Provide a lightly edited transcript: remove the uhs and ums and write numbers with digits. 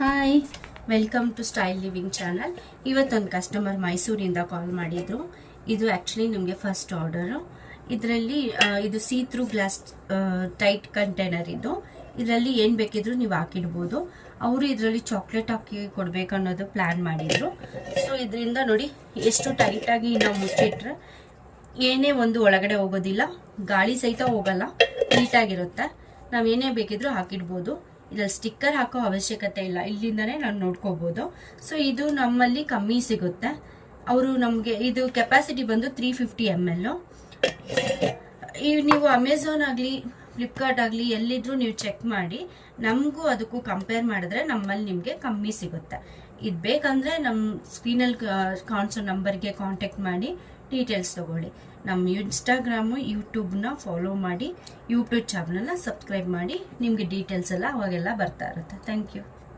Hi, welcome to style living channel. ಇವತ್ತೊಂದು customer ಮೈಸೂರಿಂದ call ಮಾಡಿದ್ರು. ಇದು ಆ್ಯಕ್ಚುಲಿ ನಿಮಗೆ ಫಸ್ಟ್ ಆರ್ಡರು. ಇದರಲ್ಲಿ ಇದು see through glass tight container. ಇದರಲ್ಲಿ ಏನು ಬೇಕಿದ್ರು ನೀವು ಹಾಕಿಡ್ಬೋದು. ಅವರು ಇದರಲ್ಲಿ ಚಾಕ್ಲೇಟ್ ಹಾಕಿ ಕೊಡಬೇಕು ಅನ್ನೋದು ಪ್ಲ್ಯಾನ್ ಮಾಡಿದರು. ಸೊ ಇದರಿಂದ ನೋಡಿ ಎಷ್ಟು ಟೈಟಾಗಿ ನಾವು ಮುಚ್ಚಿಟ್ರೆ ಏನೇ ಒಂದು ಒಳಗಡೆ ಹೋಗೋದಿಲ್ಲ, ಗಾಳಿ ಸಹಿತ ಹೋಗಲ್ಲ, ನೀಟಾಗಿರುತ್ತೆ. ನಾವೇನೇ ಬೇಕಿದ್ರೂ ಹಾಕಿಡ್ಬೋದು. ಇದ್ರಲ್ಲಿ ಸ್ಟಿಕ್ಕರ್ ಹಾಕೋ ಅವಶ್ಯಕತೆ ಇಲ್ಲ, ಇಲ್ಲಿಂದನೇ ನಾವು ನೋಡ್ಕೋಬಹುದು. ಸೊ ಇದು ನಮ್ಮಲ್ಲಿ ಕಮ್ಮಿ ಸಿಗುತ್ತೆ. ಅವರು ನಮಗೆ ಇದು ಕೆಪಾಸಿಟಿ ಬಂದು 350 ml. ನೀವು ಅಮೆಝಾನ್ ಆಗಲಿ ಫ್ಲಿಪ್ಕಾರ್ಟ್ ಆಗಲಿ ಎಲ್ಲಿದ್ರೂ ನೀವು ಚೆಕ್ ಮಾಡಿ, ನಮಗೂ ಅದಕ್ಕೂ ಕಂಪೇರ್ ಮಾಡಿದ್ರೆ ನಮ್ಮಲ್ಲಿ ನಿಮಗೆ ಕಮ್ಮಿ ಸಿಗುತ್ತೆ. ಇದು ಬೇಕಂದ್ರೆ ನಮ್ಮ ಸ್ಕ್ರೀನಲ್ಲಿ ಕಾಣಿಸೋ ನಂಬರ್ಗೆ ಕಾಂಟ್ಯಾಕ್ಟ್ ಮಾಡಿ ಡೀಟೇಲ್ಸ್ ತಗೊಳ್ಳಿ. ನಮ್ಮ ಇನ್ಸ್ಟಾಗ್ರಾಮು ಯೂಟ್ಯೂಬ್ನ ಫಾಲೋ ಮಾಡಿ, ಯೂಟ್ಯೂಬ್ ಚಾನಲ್ನ ಸಬ್ಸ್ಕ್ರೈಬ್ ಮಾಡಿ. ನಿಮಗೆ ಡೀಟೇಲ್ಸ್ ಎಲ್ಲ ಅವಾಗೆಲ್ಲ ಬರ್ತಾ ಇರುತ್ತೆ. Thank you.